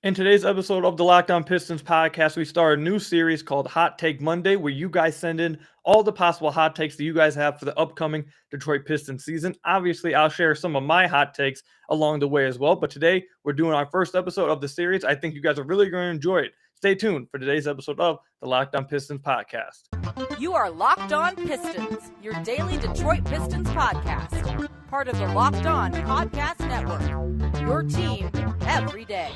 In today's episode of the Locked On Pistons podcast, we start a new series called Hot Take Monday, where you guys send in all the possible hot takes that you guys have for the upcoming Detroit Pistons season. Obviously, I'll share some of my hot takes along the way as well. But today, we're doing our first episode of the series. I think you guys are really going to enjoy it. Stay tuned for today's episode of the Locked On Pistons podcast. You are Locked On Pistons, your daily Detroit Pistons podcast. Part of the Locked On Podcast Network. Your team every day.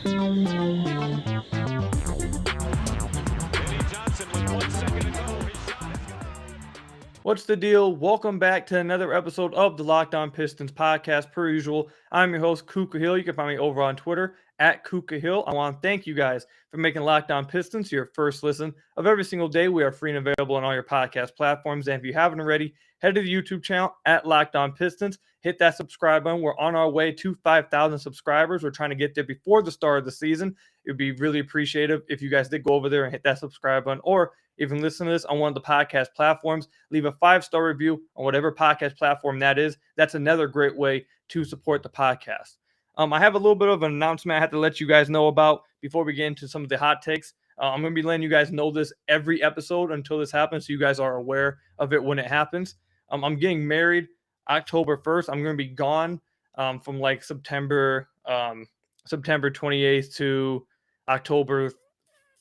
What's the deal? Welcome back to another episode of the Locked On Pistons podcast. Per usual, I'm your host, Kuka Hill. You can find me over on Twitter at Kuka Hill. I want to thank you guys for making Locked On Pistons your first listen of every single day. We are free and available on all your podcast platforms. And if you haven't already, head to the YouTube channel at Locked On Pistons. Hit that subscribe button. We're on our way to 5,000 subscribers. We're trying to get there before the start of the season. It would be really appreciative if you guys did go over there and hit that subscribe button, or even listen to this on one of the podcast platforms. Leave a 5-star review on whatever podcast platform that is. That's another great way to support the podcast. I have a little bit of an announcement I have to let you guys know about before we get into some of the hot takes. I'm going to be letting you guys know this every episode until this happens, so you guys are aware of it when it happens. I'm getting married October 1st. I'm going to be gone from like September 28th to October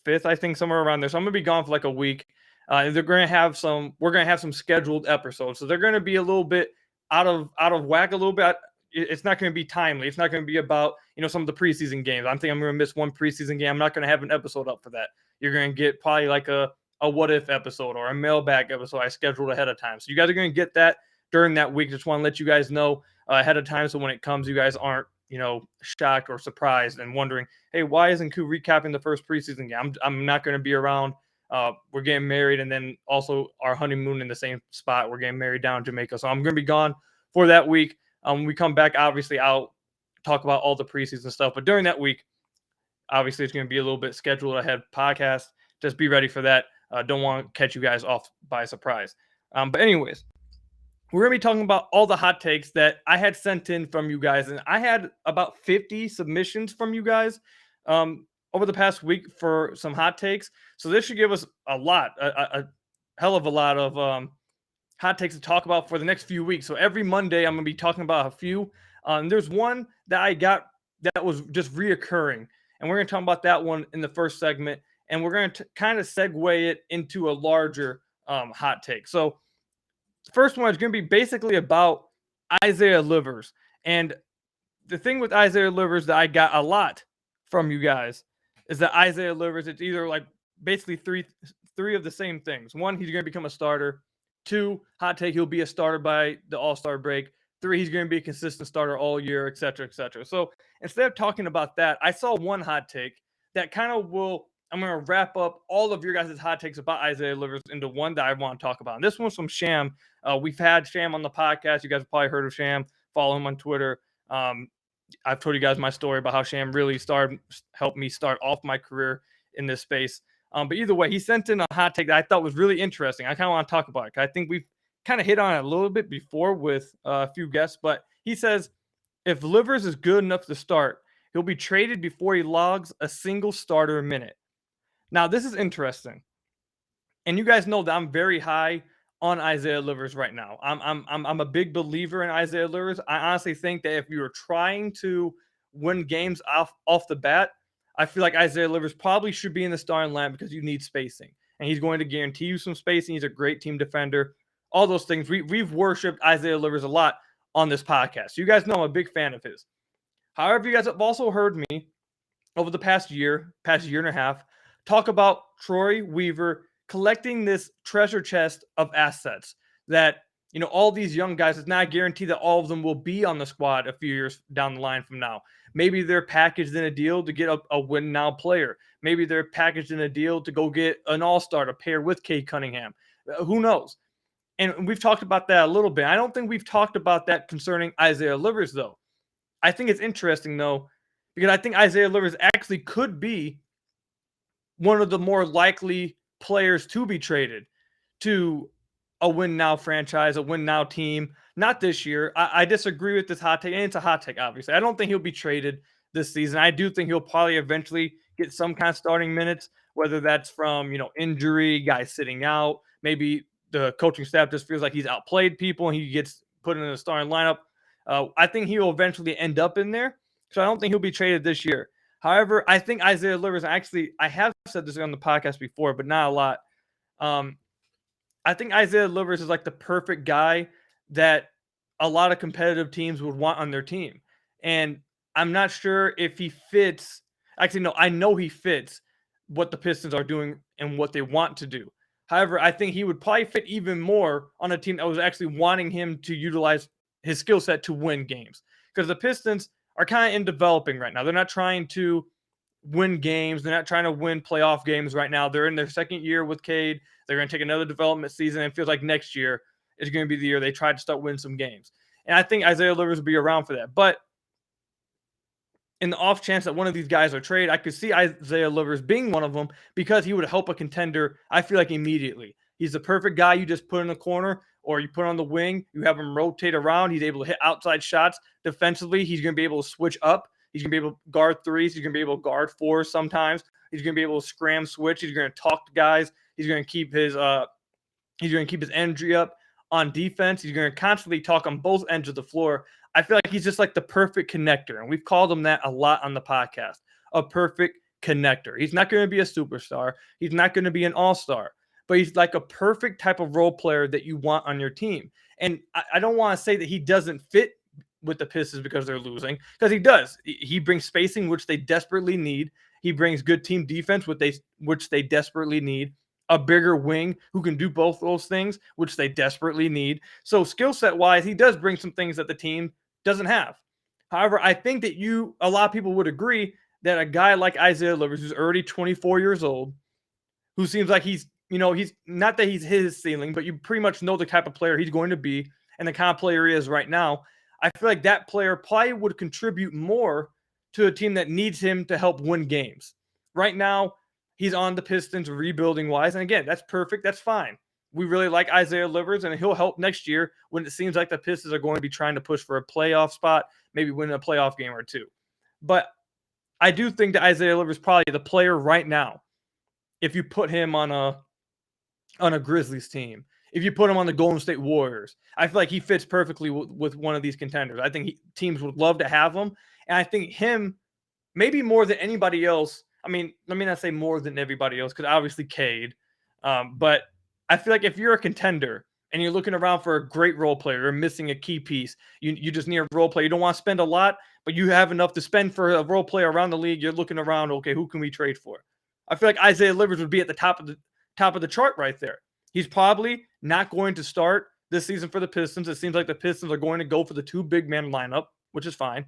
5th, I think, somewhere around there. So I'm going to be gone for like a week. We're going to have some scheduled episodes. So they're going to be a little bit out of whack a little bit. It's not going to be timely. It's not going to be about, some of the preseason games. I'm going to miss one preseason game. I'm not going to have an episode up for that. You're going to get probably like a what if episode or a mailbag episode I scheduled ahead of time. So you guys are going to get that during that week. Just want to let you guys know ahead of time, so when it comes, you guys aren't, shocked or surprised and wondering, hey, why isn't Ku recapping the first preseason game? I'm not going to be around. We're getting married, and then also our honeymoon in the same spot. We're getting married down in Jamaica. So I'm going to be gone for that week. When we come back, obviously, I'll talk about all the preseason stuff. But during that week, obviously, it's going to be a little bit scheduled ahead podcast. Just be ready for that. Don't want to catch you guys off by surprise. But anyways, we're going to be talking about all the hot takes that I had sent in from you guys. And I had about 50 submissions from you guys over the past week for some hot takes. So this should give us a hell of a lot of hot takes to talk about for the next few weeks. So every Monday, I'm going to be talking about a few. There's one that I got that was just reoccurring. And we're going to talk about that one in the first segment. And we're going to kind of segue it into a larger hot take. So the first one is going to be basically about Isaiah Livers. And the thing with Isaiah Livers that I got a lot from you guys is that Isaiah Livers, it's either like basically three of the same things. One, he's going to become a starter. 2, hot take, he'll be a starter by the All-Star break. 3, he's going to be a consistent starter all year, et cetera, et cetera. So instead of talking about that, I saw one hot take that kind of I'm going to wrap up all of your guys' hot takes about Isaiah Livers into one that I want to talk about. And this one's from Sham. We've had Sham on the podcast. You guys have probably heard of Sham. Follow him on Twitter. I've told you guys my story about how Sham really helped me start off my career in this space. But either way, he sent in a hot take that I thought was really interesting. I kind of want to talk about it, 'cause I think we've kind of hit on it a little bit before with a few guests. But he says, if Livers is good enough to start, he'll be traded before he logs a single starter minute. Now, this is interesting. And you guys know that I'm very high on Isaiah Livers right now. I'm a big believer in Isaiah Livers. I honestly think that if you were trying to win games off the bat, I feel like Isaiah Livers probably should be in the starting line because you need spacing. And he's going to guarantee you some spacing. He's a great team defender. All those things. We've worshipped Isaiah Livers a lot on this podcast. You guys know I'm a big fan of his. However, you guys have also heard me over the past year and a half, talk about Troy Weaver collecting this treasure chest of assets that, all these young guys, it's not guaranteed that all of them will be on the squad a few years down the line from now. Maybe they're packaged in a deal to get a win now player. Maybe they're packaged in a deal to go get an all-star to pair with Cade Cunningham. Who knows? And we've talked about that a little bit. I don't think we've talked about that concerning Isaiah Livers, though. I think it's interesting, though, because I think Isaiah Livers actually could be one of the more likely players to be traded to a win-now franchise, a win-now team. Not this year. I disagree with this hot take, and it's a hot take, obviously. I don't think he'll be traded this season. I do think he'll probably eventually get some kind of starting minutes, whether that's from, injury, guys sitting out, maybe the coaching staff just feels like he's outplayed people and he gets put in a starting lineup. I think he will eventually end up in there. So I don't think he'll be traded this year. However, I think Isaiah Livers, actually, I have said this on the podcast before, but not a lot. I think Isaiah Livers is like the perfect guy that a lot of competitive teams would want on their team. And I'm not sure if he fits. Actually, no, I know he fits what the Pistons are doing and what they want to do. However, I think he would probably fit even more on a team that was actually wanting him to utilize his skill set to win games. Because the Pistons are kind of in developing right now. They're not trying to win games. They're not trying to win playoff games right now. They're in their second year with Cade. They're going to take another development season. And it feels like next year is going to be the year they try to start winning some games. And I think Isaiah Livers will be around for that. But in the off chance that one of these guys are traded, I could see Isaiah Livers being one of them because he would help a contender, I feel like, immediately. He's the perfect guy you just put in the corner or you put on the wing. You have him rotate around. He's able to hit outside shots. Defensively, he's going to be able to switch up. He's going to be able to guard threes. He's going to be able to guard fours sometimes. He's going to be able to scram switch. He's going to talk to guys. He's going to keep his energy up on defense. He's going to constantly talk on both ends of the floor. I feel like he's just like the perfect connector. And we've called him that a lot on the podcast. A perfect connector. He's not going to be a superstar. He's not going to be an all-star. But he's like a perfect type of role player that you want on your team. And I don't want to say that he doesn't fit with the Pistons because they're losing, because he does. He brings spacing, which they desperately need. He brings good team defense, which they desperately need. A bigger wing who can do both those things, which they desperately need. So skill set wise, he does bring some things that the team doesn't have. However, I think that a lot of people would agree that a guy like Isaiah Livers, who's already 24 years old, who seems like he's not that he's his ceiling, but you pretty much know the type of player he's going to be and the kind of player he is right now. I feel like that player probably would contribute more to a team that needs him to help win games. Right now, he's on the Pistons rebuilding-wise, and again, that's perfect. That's fine. We really like Isaiah Livers, and he'll help next year when it seems like the Pistons are going to be trying to push for a playoff spot, maybe win a playoff game or two. But I do think that Isaiah Livers is probably the player right now. If you put him on a Grizzlies team, if you put him on the Golden State Warriors, I feel like he fits perfectly with one of these contenders. I think teams would love to have him. And I think him, maybe more than anybody else. I mean, let me not say more than everybody else, because obviously Cade. But I feel like if you're a contender and you're looking around for a great role player or missing a key piece, you just need a role player. You don't want to spend a lot, but you have enough to spend for a role player around the league. You're looking around, okay, who can we trade for? I feel like Isaiah Livers would be at the top of the chart right there. He's probably not going to start this season for the Pistons. It seems like the Pistons are going to go for the two big man lineup, which is fine.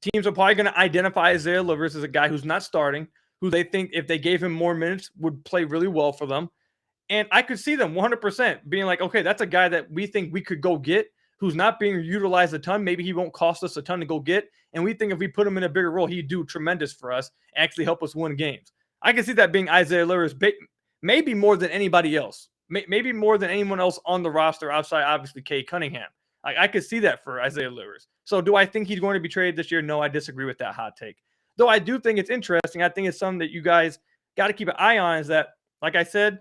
Teams are probably going to identify Isaiah Livers as a guy who's not starting, who they think if they gave him more minutes would play really well for them. And I could see them 100% being like, okay, that's a guy that we think we could go get, who's not being utilized a ton. Maybe he won't cost us a ton to go get. And we think if we put him in a bigger role, he'd do tremendous for us and actually help us win games. I can see that being Isaiah Livers, maybe more than anybody else. Maybe more than anyone else on the roster outside, obviously, Cade Cunningham. I could see that for Isaiah Livers. So do I think he's going to be traded this year? No, I disagree with that hot take. Though I do think it's interesting. I think it's something that you guys got to keep an eye on, is that, like I said,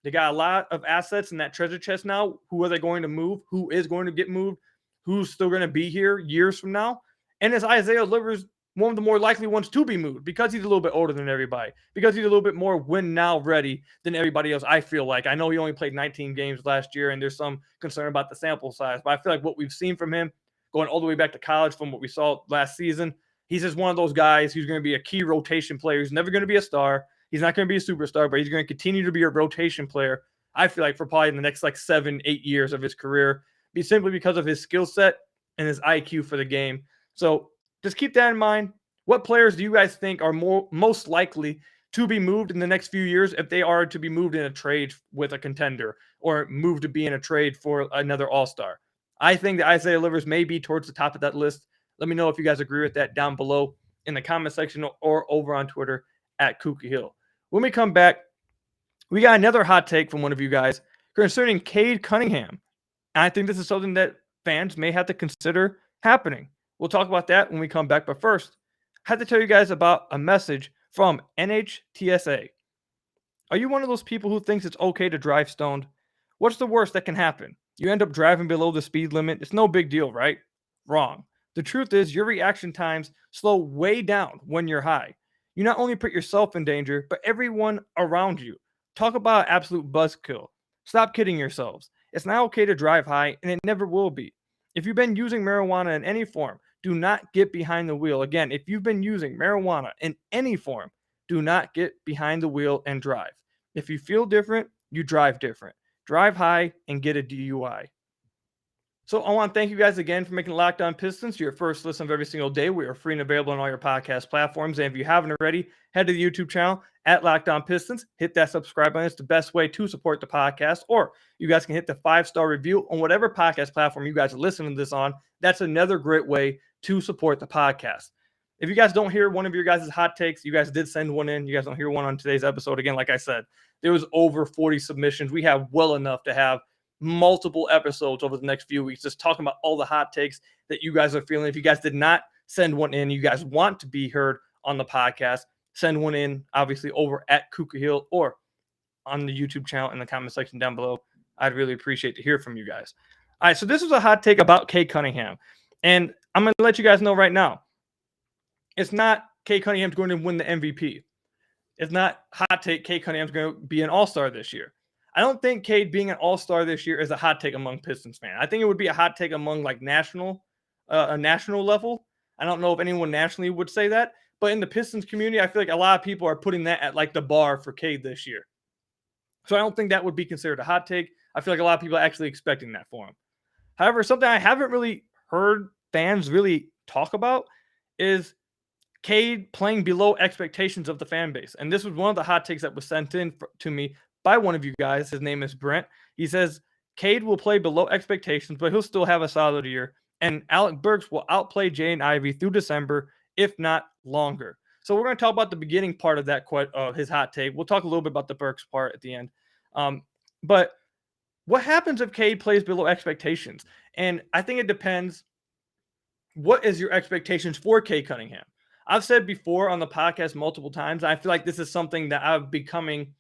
they got a lot of assets in that treasure chest now. Who are they going to move? Who is going to get moved? Who's still going to be here years from now? And is Isaiah Livers one of the more likely ones to be moved because he's a little bit older than everybody, because he's a little bit more win now ready than everybody else, I feel like. I know he only played 19 games last year, and there's some concern about the sample size, but I feel like what we've seen from him going all the way back to college from what we saw last season, he's just one of those guys who's going to be a key rotation player. He's never going to be a star. He's not going to be a superstar, but he's going to continue to be a rotation player, I feel like, for probably the next 7-8 years of his career, simply because of his skill set and his IQ for the game. So just keep that in mind. What players do you guys think are most likely to be moved in the next few years if they are to be moved in a trade with a contender or moved to be in a trade for another all-star? I think that Isaiah Livers may be towards the top of that list. Let me know if you guys agree with that down below in the comment section or over on Twitter at Kookie Hill. When we come back, we got another hot take from one of you guys concerning Cade Cunningham. And I think this is something that fans may have to consider happening. We'll talk about that when we come back. But first, I have to tell you guys about a message from NHTSA. Are you one of those people who thinks it's okay to drive stoned? What's the worst that can happen? You end up driving below the speed limit. It's no big deal, right? Wrong. The truth is, your reaction times slow way down when you're high. You not only put yourself in danger, but everyone around you. Talk about an absolute buzzkill. Stop kidding yourselves. It's not okay to drive high, and it never will be. If you've been using marijuana in any form, do not get behind the wheel. Again, if you've been using marijuana in any form, do not get behind the wheel and drive. If you feel different, you drive different. Drive high and get a DUI. So I want to thank you guys again for making Locked On Pistons your first listen of every single day. We are free and available on all your podcast platforms. And if you haven't already, head to the YouTube channel at Locked On Pistons. Hit that subscribe button. It's the best way to support the podcast. Or you guys can hit the 5-star review on whatever podcast platform you guys are listening to this on. That's another great way to support the podcast. If you guys don't hear one of your guys' hot takes, you guys did send one in. You guys don't hear one on today's episode. Again, like I said, there was over 40 submissions. We have well enough to have multiple episodes over the next few weeks, just talking about all the hot takes that you guys are feeling. If you guys did not send one in, you guys want to be heard on the podcast, send one in, obviously, over at Kuka Hill or on the YouTube channel in the comment section down below. I'd really appreciate to hear from you guys. All right, so this was a hot take about Cade Cunningham. And I'm going to let you guys know right now, it's not Cade Cunningham's going to win the MVP. It's not hot take Cade Cunningham's going to be an all-star this year. I don't think Cade being an all-star this year is a hot take among Pistons fans. I think it would be a hot take among like a national level. I don't know if anyone nationally would say that, but in the Pistons community, I feel like a lot of people are putting that at like the bar for Cade this year. So I don't think that would be considered a hot take. I feel like a lot of people are actually expecting that for him. However, something I haven't really heard fans really talk about is Cade playing below expectations of the fan base. And this was one of the hot takes that was sent in to me by one of you guys. His name is Brent. He says, Cade will play below expectations, but he'll still have a solid year. And Alec Burks will outplay Jay and Ivy through December, if not longer. So we're going to talk about the beginning part of that his hot take. We'll talk a little bit about the Burks part at the end. But what happens if Cade plays below expectations? And I think it depends. What is your expectations for Cade Cunningham? I've said before on the podcast multiple times, I feel like this is something that I'm becoming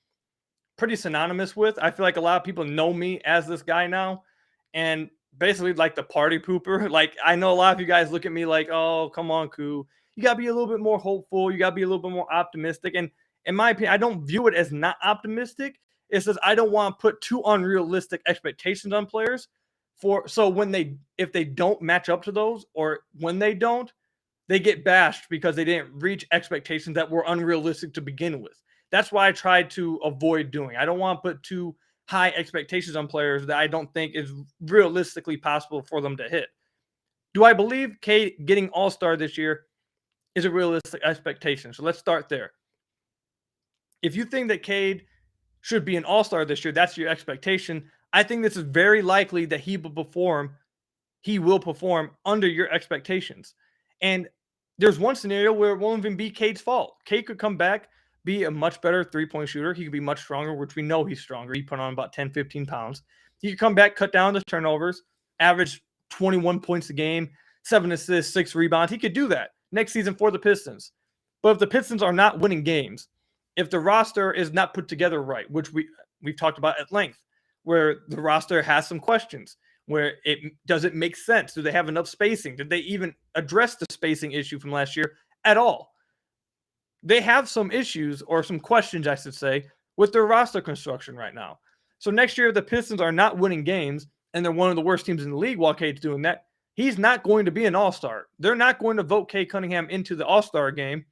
pretty synonymous with. I feel like a lot of people know me as this guy now, and basically like the party pooper. Like, I know a lot of you guys look at me like, oh, come on, Koo. You got to be a little bit more hopeful. You got to be a little bit more optimistic. And in my opinion, I don't view it as not optimistic. It says I don't want to put too unrealistic expectations on players if they don't match up to those, or when they don't, they get bashed because they didn't reach expectations that were unrealistic to begin with. That's why I tried to avoid doing. I don't want to put too high expectations on players that I don't think is realistically possible for them to hit. Do I believe Cade getting all-star this year is a realistic expectation? So let's start there. If you think that Cade should be an all-star this year, that's your expectation. I think this is very likely that he will perform under your expectations. And there's one scenario where it won't even be Cade's fault. Cade could come back, be a much better three-point shooter. He could be much stronger, which we know he's stronger. He put on about 10, 15 pounds. He could come back, cut down the turnovers, average 21 points a game, 7 assists, 6 rebounds. He could do that next season for the Pistons. But if the Pistons are not winning games, if the roster is not put together right, which we've talked about at length, where the roster has some questions, where does it make sense? Do they have enough spacing? Did they even address the spacing issue from last year at all? They have some issues, or some questions, I should say, with their roster construction right now. So next year, if the Pistons are not winning games, and they're one of the worst teams in the league while Cade's doing that, he's not going to be an all-star. They're not going to vote Cade Cunningham into the all-star game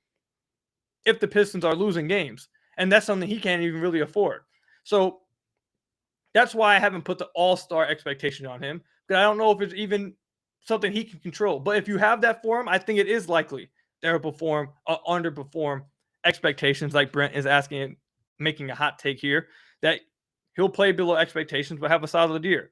if the Pistons are losing games. And that's something he can't even really afford. So that's why I haven't put the all-star expectation on him, because I don't know if it's even something he can control. But if you have that for him, I think it is likely that he'll perform or underperform expectations, like Brent is asking, making a hot take here, that he'll play below expectations but have a solid year.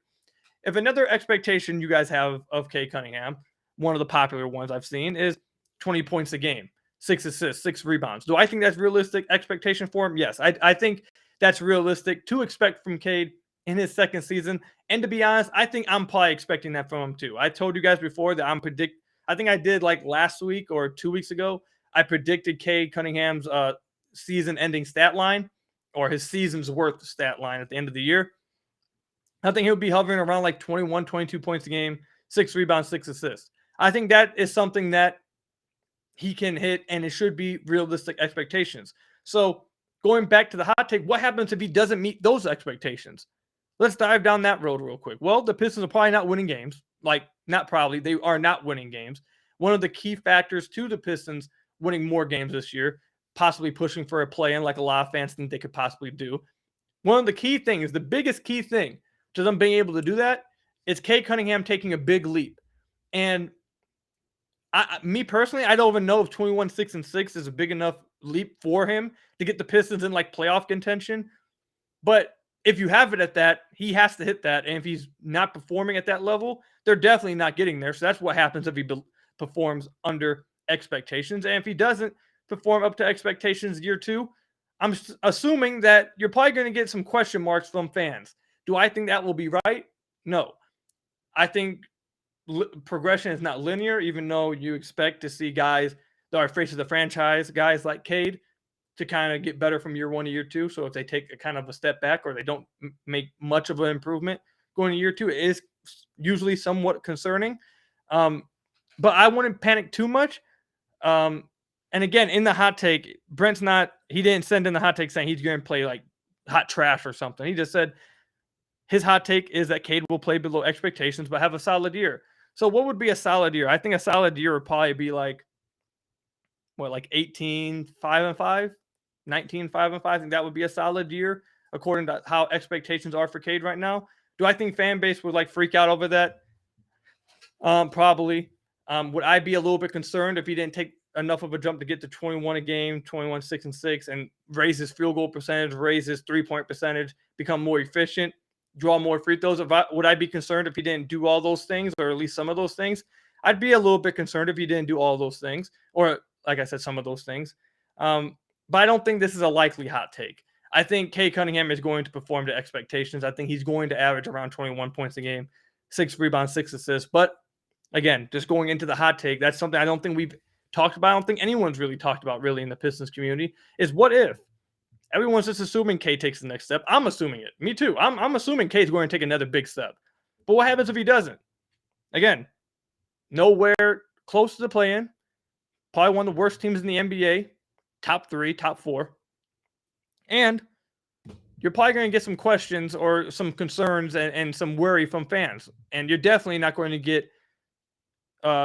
If another expectation you guys have of Cade Cunningham, one of the popular ones I've seen, is 20 points a game, 6 assists, 6 rebounds. Do I think that's realistic expectation for him? Yes, I think that's realistic to expect from Cade in his second season. And to be honest, I think I'm probably expecting that from him too. I told you guys before that I think I did like last week or 2 weeks ago, I predicted Cade Cunningham's season-ending stat line, or his season's worth stat line at the end of the year. I think he'll be hovering around like 21, 22 points a game, 6 rebounds, 6 assists. I think that is something that he can hit, and it should be realistic expectations. So going back to the hot take, what happens if he doesn't meet those expectations? Let's dive down that road real quick. Well, the Pistons are probably not winning games. Like, not probably. They are not winning games. One of the key factors to the Pistons winning more games this year, possibly pushing for a play-in like a lot of fans think they could possibly do. One of the key things, the biggest key thing to them being able to do that is Cade Cunningham taking a big leap. And me personally, I don't even know if 21-6-6 is a big enough leap for him to get the Pistons in like playoff contention. But if you have it at that, he has to hit that. And if he's not performing at that level, they're definitely not getting there. So that's what happens if he performs under expectations. And if he doesn't perform up to expectations year 2, I'm assuming that you're probably going to get some question marks from fans. Do I think that will be right? No. I think progression is not linear, even though you expect to see guys that are faces of the franchise, guys like Cade, to kind of get better from year 1 to year 2. So if they take a kind of a step back or they don't make much of an improvement going to year 2, it is usually somewhat concerning. But I wouldn't panic too much. And again, in the hot take, he didn't send in the hot take saying he's going to play like hot trash or something. He just said his hot take is that Cade will play below expectations, but have a solid year. So what would be a solid year? I think a solid year would probably be like 18-5-5, 19-5-5. I think that would be a solid year according to how expectations are for Cade right now. Do I think fan base would like freak out over that? Probably. Would I be a little bit concerned if he didn't take enough of a jump to get to 21 a game, 21-6-6, and raise his field goal percentage, raise his 3-point percentage, become more efficient, draw more free throws? Would I be concerned if he didn't do all those things, or at least some of those things? I'd be a little bit concerned if he didn't do all those things, or like I said, some of those things. But I don't think this is a likely hot take. I think Cade Cunningham is going to perform to expectations. I think he's going to average around 21 points a game, 6 rebounds, 6 assists. But again, just going into the hot take, that's something I don't think we've talked about. I don't think anyone's really talked about really in the Pistons community, is what if everyone's just assuming Cade takes the next step. I'm assuming it. Me too. I'm assuming Cade's going to take another big step. But what happens if he doesn't? Again, nowhere close to the play-in. Probably one of the worst teams in the NBA. Top 3, top 4. And you're probably going to get some questions or some concerns and some worry from fans. And you're definitely not going to get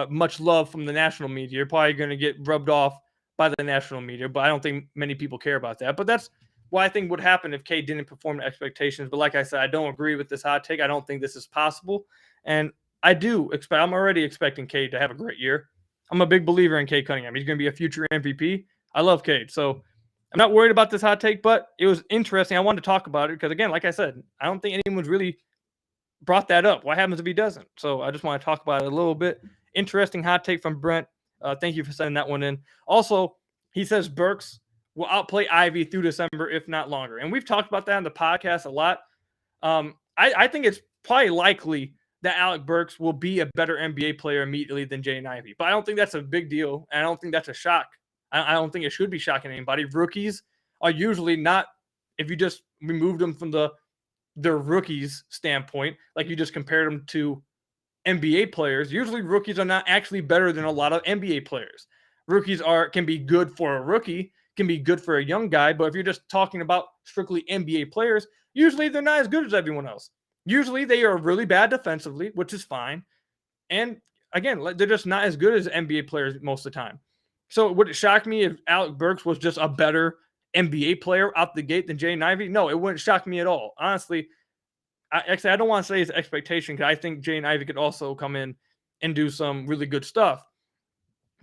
much love from the national media. You're probably going to get rubbed off by the national media, but I don't think many people care about that. But that's what I think would happen if Cade didn't perform to expectations. But like I said, I don't agree with this hot take. I don't think this is possible. And I'm already expecting Cade to have a great year. I'm a big believer in Cade Cunningham. He's going to be a future MVP. I love Cade. So I'm not worried about this hot take, but it was interesting. I wanted to talk about it because, again, like I said, I don't think anyone's really brought that up. What happens if he doesn't? So I just want to talk about it a little bit. Interesting hot take from Brent. Thank you for sending that one in. Also, he says Burks will outplay Ivy through December, if not longer. And we've talked about that on the podcast a lot. I think it's probably likely that Alec Burks will be a better NBA player immediately than Jaden Ivey. But I don't think that's a big deal. And I don't think that's a shock. I don't think it should be shocking anybody. Rookies are usually not, if you just remove them from their rookies standpoint, like you just compared them to NBA players, usually rookies are not actually better than a lot of NBA players. Rookies can be good for a rookie, can be good for a young guy, but if you're just talking about strictly NBA players, usually they're not as good as everyone else. Usually they are really bad defensively, which is fine. And again, they're just not as good as NBA players most of the time. So would it shock me if Alec Burks was just a better NBA player out the gate than Jaden Ivey? No, it wouldn't shock me at all. Honestly, I don't want to say his expectation because I think Jaden Ivey could also come in and do some really good stuff.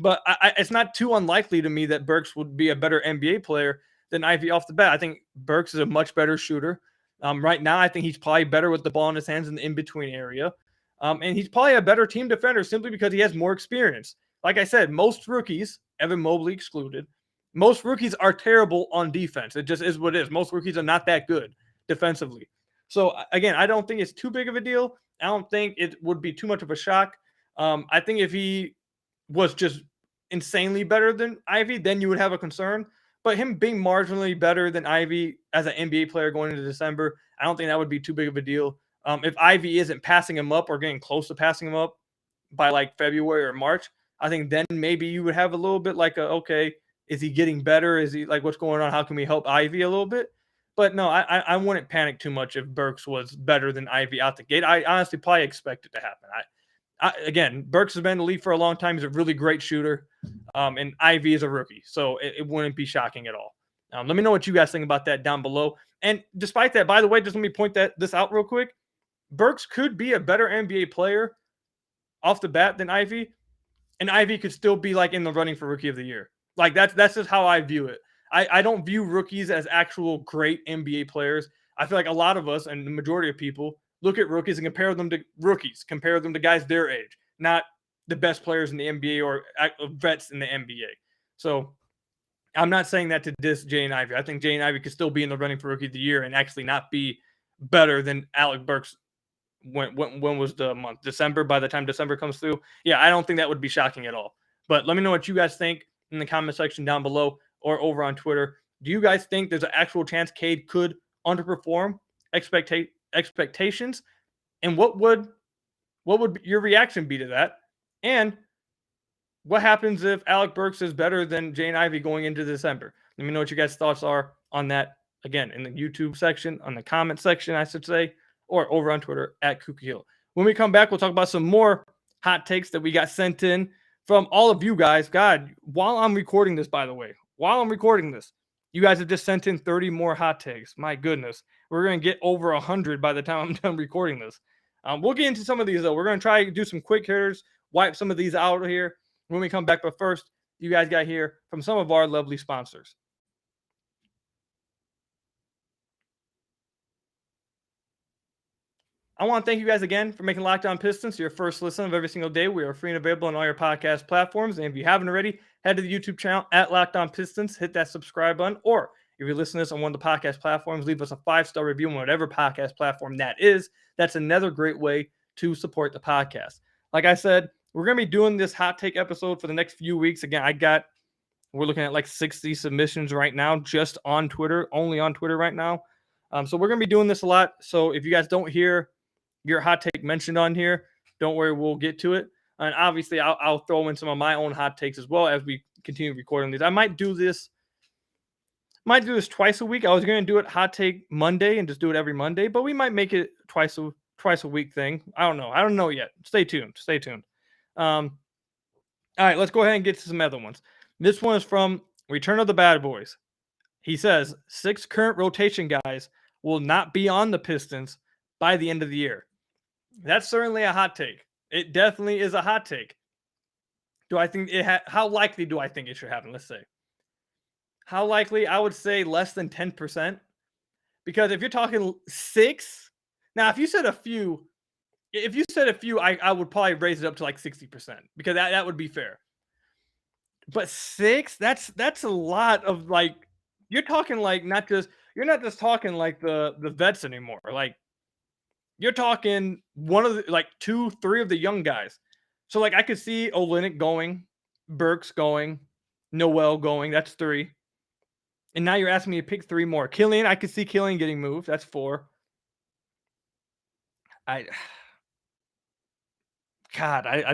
But it's not too unlikely to me that Burks would be a better NBA player than Ivey off the bat. I think Burks is a much better shooter. Right now, I think he's probably better with the ball in his hands in the in-between area. And he's probably a better team defender simply because he has more experience. Like I said, most rookies, Evan Mobley excluded, most rookies are terrible on defense. It just is what it is. Most rookies are not that good defensively. So, again, I don't think it's too big of a deal. I don't think it would be too much of a shock. I think if he was just insanely better than Ivy, then you would have a concern. But him being marginally better than Ivy as an NBA player going into December, I don't think that would be too big of a deal. If Ivy isn't passing him up or getting close to passing him up by like February or March, I think then maybe you would have a little bit like okay, is he getting better? Is he like what's going on? How can we help Ivy a little bit? But no, I wouldn't panic too much if Burks was better than Ivy out the gate. I honestly probably expect it to happen. Again, Burks has been in the league for a long time. He's a really great shooter, and Ivy is a rookie, so it wouldn't be shocking at all. Let me know what you guys think about that down below. And despite that, by the way, just let me point this out real quick. Burks could be a better NBA player off the bat than Ivy, and Ivy could still be like in the running for Rookie of the Year. Like that's just how I view it. I don't view rookies as actual great NBA players. I feel like a lot of us and the majority of people look at rookies and compare them to rookies, compare them to guys their age, not the best players in the NBA or vets in the NBA. So I'm not saying that to diss Jaden Ivey. I think Jaden Ivey could still be in the running for Rookie of the Year and actually not be better than Alec Burks. When was the month? December, by the time December comes through. Yeah, I don't think that would be shocking at all. But let me know what you guys think in the comment section down below or over on Twitter. Do you guys think there's an actual chance Cade could underperform expectations? And what would your reaction be to that? And what happens if Alec Burks is better than Jaden Ivey going into December? Let me know what your guys' thoughts are on that. Again, in the YouTube section, on the comment section, I should say, or over on Twitter at Kookie Hill. When we come back, we'll talk about some more hot takes that we got sent in from all of you guys. God, while I'm recording this, by the way, you guys have just sent in 30 more hot takes. My goodness. We're going to get over 100 by the time I'm done recording this. We'll get into some of these, though. We're going to try to do some quick hitters, wipe some of these out here when we come back. But first, you guys got to hear from some of our lovely sponsors. I want to thank you guys again for making Locked On Pistons your first listen of every single day. We are free and available on all your podcast platforms. And if you haven't already, head to the YouTube channel at Locked On Pistons, hit that subscribe button. Or if you're listening to this on one of the podcast platforms, leave us a 5-star review on whatever podcast platform that is. That's another great way to support the podcast. Like I said, we're going to be doing this hot take episode for the next few weeks. Again, we're looking at like 60 submissions right now, just on Twitter, only on Twitter right now. So we're going to be doing this a lot. So if you guys don't hear your hot take mentioned on here, don't worry, we'll get to it. And obviously, I'll throw in some of my own hot takes as well as we continue recording these. I might do this twice a week. I was going to do it hot take Monday and just do it every Monday, but we might make it twice a week thing. I don't know yet. Stay tuned. All right, let's go ahead and get to some other ones. This one is from Return of the Bad Boys. He says 6 current rotation guys will not be on the Pistons by the end of the year. That's certainly a hot take. It definitely is a hot take. Do I think how likely do I think it should happen? Let's say. How likely? I would say less than 10%. Because if you're talking 6, now if you said a few, I would probably raise it up to like 60% because that would be fair. But 6, that's a lot of like, you're talking like you're not just talking like the vets anymore. Like you're talking one of the, like 2, 3 of the young guys. So like I could see Olynyk going, Burks going, Noel going. That's 3. And now you're asking me to pick 3 more. Killian, I could see Killian getting moved. That's 4. I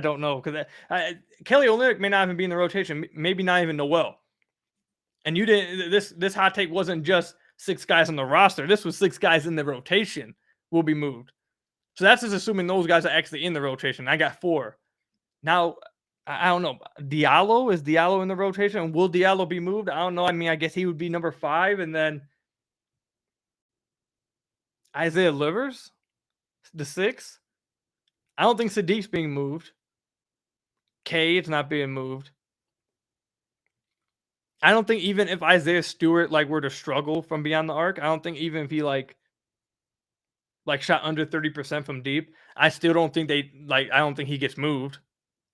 don't know because Kelly Olynyk may not even be in the rotation. Maybe not even Noel. And you didn't. This hot take wasn't just 6 guys on the roster. This was 6 guys in the rotation will be moved. So that's just assuming those guys are actually in the rotation. I got 4. Now, I don't know. Is Diallo in the rotation? Will Diallo be moved? I don't know. I mean, I guess he would be number 5. And then Isaiah Livers, the 6. I don't think Sadiq's being moved. Cade's not being moved. I don't think even if Isaiah Stewart were to struggle from beyond the arc, I don't think even if he shot under 30% from deep, I still don't think I don't think he gets moved.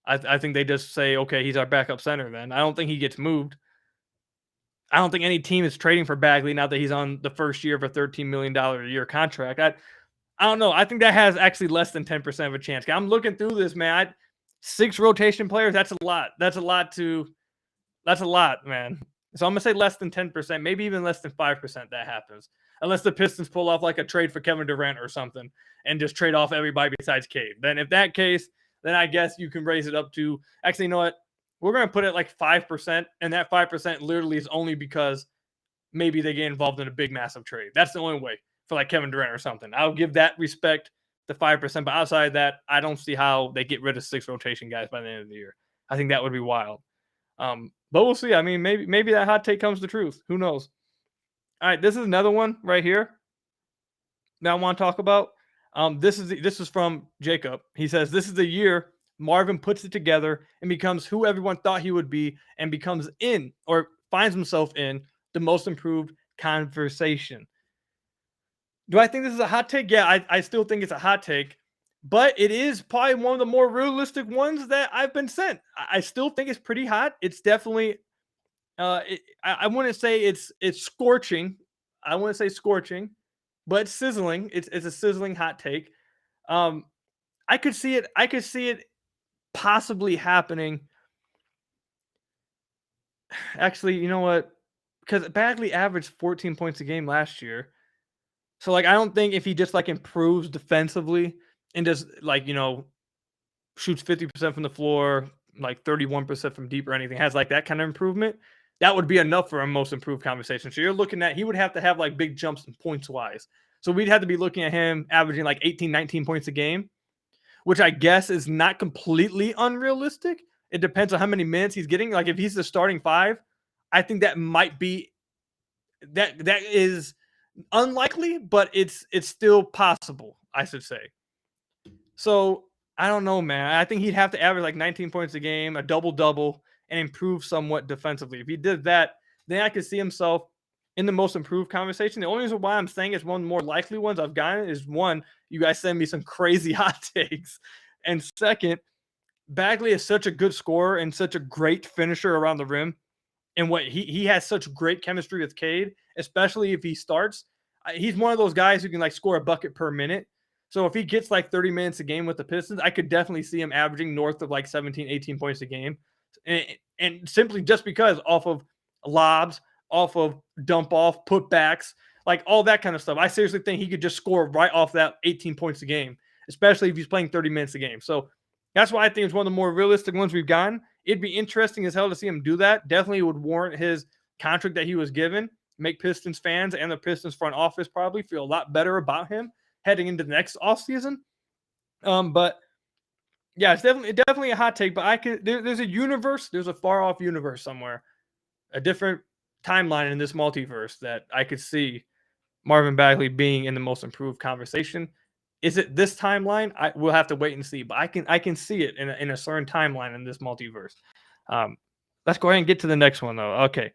I think they just say, okay, he's our backup center then. I don't think he gets moved. I don't think any team is trading for Bagley now that he's on the first year of a $13 million a year contract. I don't know. I think that has actually less than 10% of a chance. I'm looking through this, man. 6 rotation players, that's a lot. That's a lot, man. So I'm going to say less than 10%, maybe even less than 5% that happens. Unless the Pistons pull off like a trade for Kevin Durant or something and just trade off everybody besides Cade. Then if that case, then I guess you can raise it up to, actually, you know what? We're going to put it like 5%, and that 5% literally is only because maybe they get involved in a big, massive trade. That's the only way for like Kevin Durant or something. I'll give that respect to 5%, but outside of that, I don't see how they get rid of 6 rotation guys by the end of the year. I think that would be wild. But we'll see. I mean, maybe that hot take comes to truth. Who knows? All right, this is another one right here that I want to talk about. This is from Jacob. He says, this is the year Marvin puts it together and becomes who everyone thought he would be and becomes in or finds himself in the most improved conversation. Do I think this is a hot take? Yeah, I still think it's a hot take, but it is probably one of the more realistic ones that I've been sent. I still think it's pretty hot. It's definitely, I wouldn't say it's scorching. I wouldn't say scorching, but it's sizzling. It's a sizzling hot take. I could see it possibly happening. Actually, you know what? Because Bagley averaged 14 points a game last year. So, like, I don't think if he just, like, improves defensively and just, like, shoots 50% from the floor, like 31% from deep or anything, has, like, that kind of improvement, that would be enough for a most improved conversation. So you're looking at, he would have to have, like, big jumps in points-wise. So we'd have to be looking at him averaging, like, 18, 19 points a game, which I guess is not completely unrealistic. It depends on how many minutes he's getting. Like, if he's the starting 5, I think that might be – that is – unlikely, but it's still possible, I should say. So I don't know, man. I think he'd have to average like 19 points a game, a double-double, and improve somewhat defensively. If he did that, then I could see himself in the most improved conversation. The only reason why I'm saying it's one of the more likely ones I've gotten is, one, you guys send me some crazy hot takes. And second, Bagley is such a good scorer and such a great finisher around the rim. And what he has such great chemistry with Cade, especially if he starts. He's one of those guys who can like score a bucket per minute. So if he gets like 30 minutes a game with the Pistons, I could definitely see him averaging north of like 17, 18 points a game. And simply just because off of lobs, off of dump off, putbacks, like all that kind of stuff. I seriously think he could just score right off that 18 points a game, especially if he's playing 30 minutes a game. So that's why I think it's one of the more realistic ones we've gotten. It'd be interesting as hell to see him do that. Definitely would warrant his contract that he was given. Make Pistons fans and the Pistons front office probably feel a lot better about him heading into the next offseason. But yeah, it's definitely a hot take. But there's a universe, there's a far off universe somewhere, a different timeline in this multiverse that I could see Marvin Bagley being in the most improved conversation. Is it this timeline? We'll have to wait and see. But I can see it in a certain timeline in this multiverse. Let's go ahead and get to the next one though. Okay.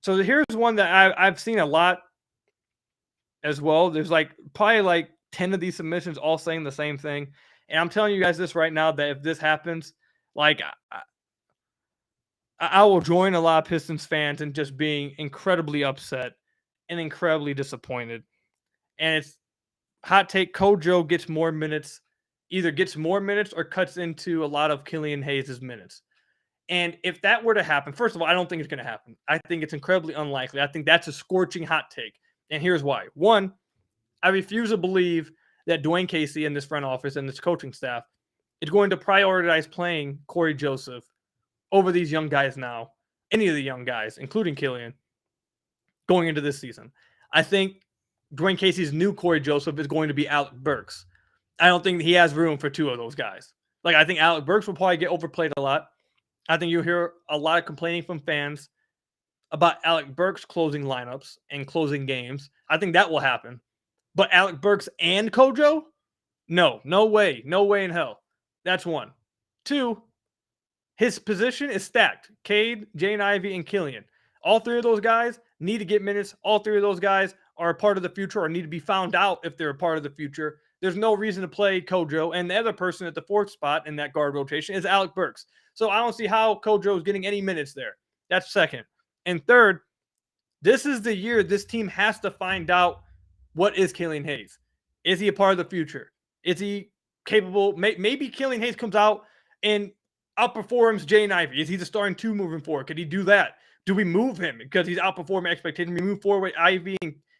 So here's one that I've seen a lot as well. There's like probably like 10 of these submissions all saying the same thing. And I'm telling you guys this right now, that if this happens, like I will join a lot of Pistons fans in just being incredibly upset and incredibly disappointed. And it's hot take, Kojo gets more minutes, either gets more minutes or cuts into a lot of Killian Hayes' minutes. And if that were to happen, first of all, I don't think it's going to happen. I think it's incredibly unlikely. I think that's a scorching hot take. And here's why. One, I refuse to believe that Dwayne Casey and this front office and this coaching staff is going to prioritize playing Cory Joseph over these young guys now, any of the young guys, including Killian, going into this season. I think Dwayne Casey's new Cory Joseph is going to be Alec Burks. I don't think he has room for 2 of those guys. Like, I think Alec Burks will probably get overplayed a lot. I think you'll hear a lot of complaining from fans about Alec Burks closing lineups and closing games. I think that will happen. But Alec Burks and Kojo? No way. No way in hell. That's one. 2, his position is stacked. Cade, Jaden Ivey, and Killian. All 3 of those guys need to get minutes. All 3 of those guys are a part of the future or need to be found out if they're a part of the future. There's no reason to play Kojo. And the other person at the 4th spot in that guard rotation is Alec Burks. So I don't see how Kojo is getting any minutes there. That's second. And third, this is the year this team has to find out what is Killian Hayes. Is he a part of the future? Is he capable. Maybe Killian Hayes comes out and outperforms Jaden Ivey. Is he the starting 2 moving forward? Could he do that? Do we move him because he's outperforming expectations? We move forward with Ivy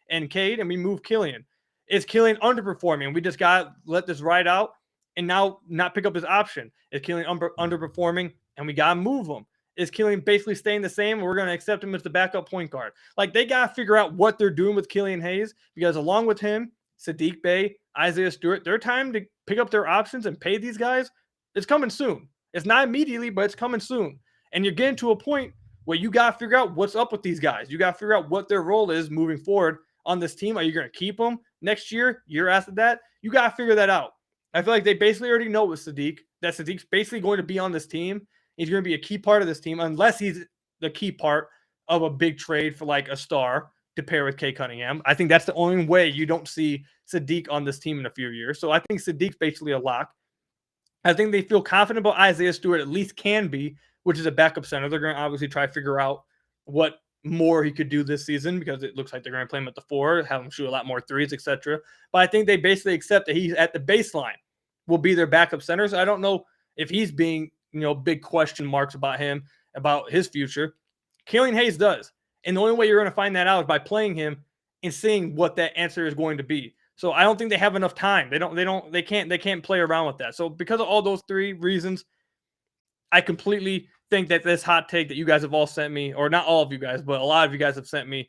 and Cade, and we move Killian. Is Killian underperforming? We just got to let this ride out and now not pick up his option. Is Killian underperforming, and we got to move him? Is Killian basically staying the same? We're going to accept him as the backup point guard. Like, they got to figure out what they're doing with Killian Hayes, because along with him, Saddiq Bey, Isaiah Stewart, their time to pick up their options and pay these guys is coming soon. It's not immediately, but it's coming soon. And you're getting to a point where you got to figure out what's up with these guys. You got to figure out what their role is moving forward on this team. Are you going to keep them next year after that? You got to figure that out. I feel like they basically already know with Saddiq that Sadiq's basically going to be on this team. He's going to be a key part of this team, unless he's the key part of a big trade for like a star to pair with Cade Cunningham. I think that's the only way you don't see Saddiq on this team in a few years. So I think Sadiq's basically a lock. I think they feel confident about Isaiah Stewart, at least can be, which is a backup center. They're going to obviously try to figure out what more he could do this season, because it looks like they're going to play him at the 4, have him shoot a lot more threes, etc. But I think they basically accept that he's at the baseline, will be their backup center. So I don't know if he's being, big question marks about him, about his future. Killian Hayes does. And the only way you're going to find that out is by playing him and seeing what that answer is going to be. So I don't think they have enough time. They can't play around with that. So because of all those 3 reasons, I completely think that this hot take that you guys have all sent me, or not all of you guys, but a lot of you guys have sent me,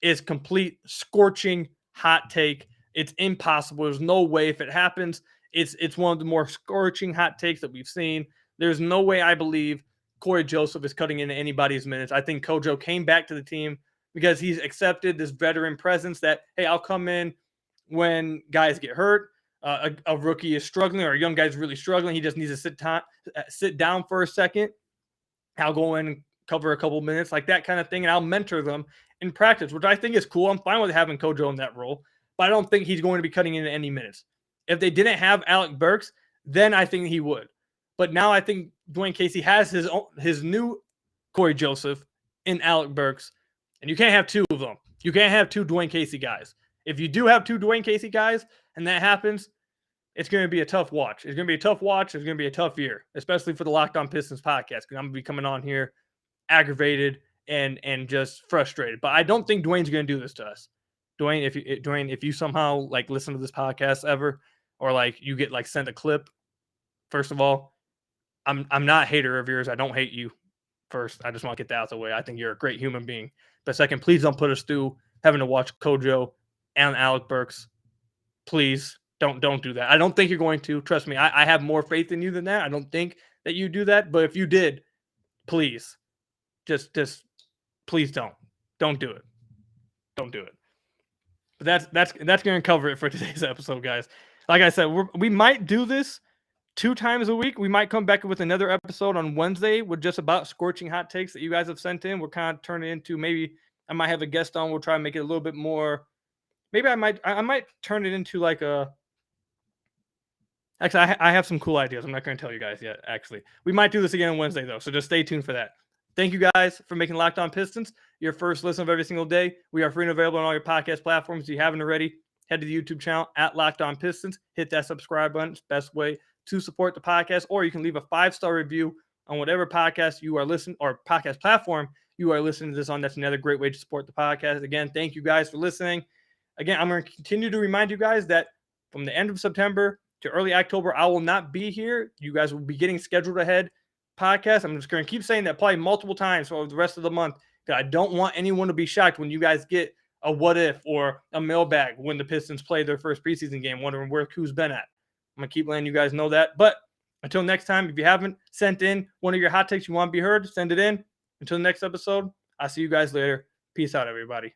is complete scorching hot take. It's impossible. There's no way. If it happens, it's one of the more scorching hot takes that we've seen. There's no way I believe Cory Joseph is cutting into anybody's minutes. I think Kojo came back to the team because he's accepted this veteran presence that, hey, I'll come in when guys get hurt. A rookie is struggling, or a young guy's really struggling. He just needs to sit down for a second. I'll go in and cover a couple minutes, like that kind of thing, and I'll mentor them in practice, which I think is cool. I'm fine with having Kojo in that role, but I don't think he's going to be cutting into any minutes. If they didn't have Alec Burks, then I think he would. But now I think Dwayne Casey has his new Cory Joseph in Alec Burks, and you can't have 2 of them. You can't have 2 Dwayne Casey guys. If you do have 2 Dwayne Casey guys and that happens, it's going to be a tough watch. It's going to be a tough watch. It's going to be a tough year, especially for the Locked On Pistons podcast, because I'm going to be coming on here aggravated and just frustrated. But I don't think Dwayne's going to do this to us. Dwayne, if you somehow like listen to this podcast ever, or like you get like sent a clip, first of all, I'm not a hater of yours. I don't hate you. First, I just want to get that out of the way. I think you're a great human being. But second, please don't put us through having to watch Kojo and Alec Burks. Please don't do that. I don't think you're going to. Trust me, I have more faith in you than that. I don't think that you do that. But if you did, please, just please don't do it. Don't do it. But that's going to cover it for today's episode, guys. Like I said, we might do this 2 times a week. We might come back with another episode on Wednesday with just about scorching hot takes that you guys have sent in. We're kind of turning into, maybe I might have a guest on. We'll try and make it a little bit more. Maybe I might turn it into like a. Actually, I have some cool ideas. I'm not going to tell you guys yet, actually. We might do this again on Wednesday, though, so just stay tuned for that. Thank you guys for making Locked On Pistons your first listen of every single day. We are free and available on all your podcast platforms. If you haven't already, head to the YouTube channel at Locked On Pistons. Hit that subscribe button. It's the best way to support the podcast. Or you can leave a 5-star review on whatever podcast you are listening, or podcast platform you are listening to this on. That's another great way to support the podcast. Again, thank you guys for listening. Again, I'm going to continue to remind you guys that from the end of September to early October, I will not be here. You guys will be getting scheduled ahead podcasts. I'm just going to keep saying that probably multiple times for the rest of the month, because I don't want anyone to be shocked when you guys get a what if or a mailbag when the Pistons play their first preseason game, wondering where Q's been at. I'm going to keep letting you guys know that. But until next time, if you haven't sent in one of your hot takes you want to be heard, send it in. Until the next episode, I'll see you guys later. Peace out, everybody.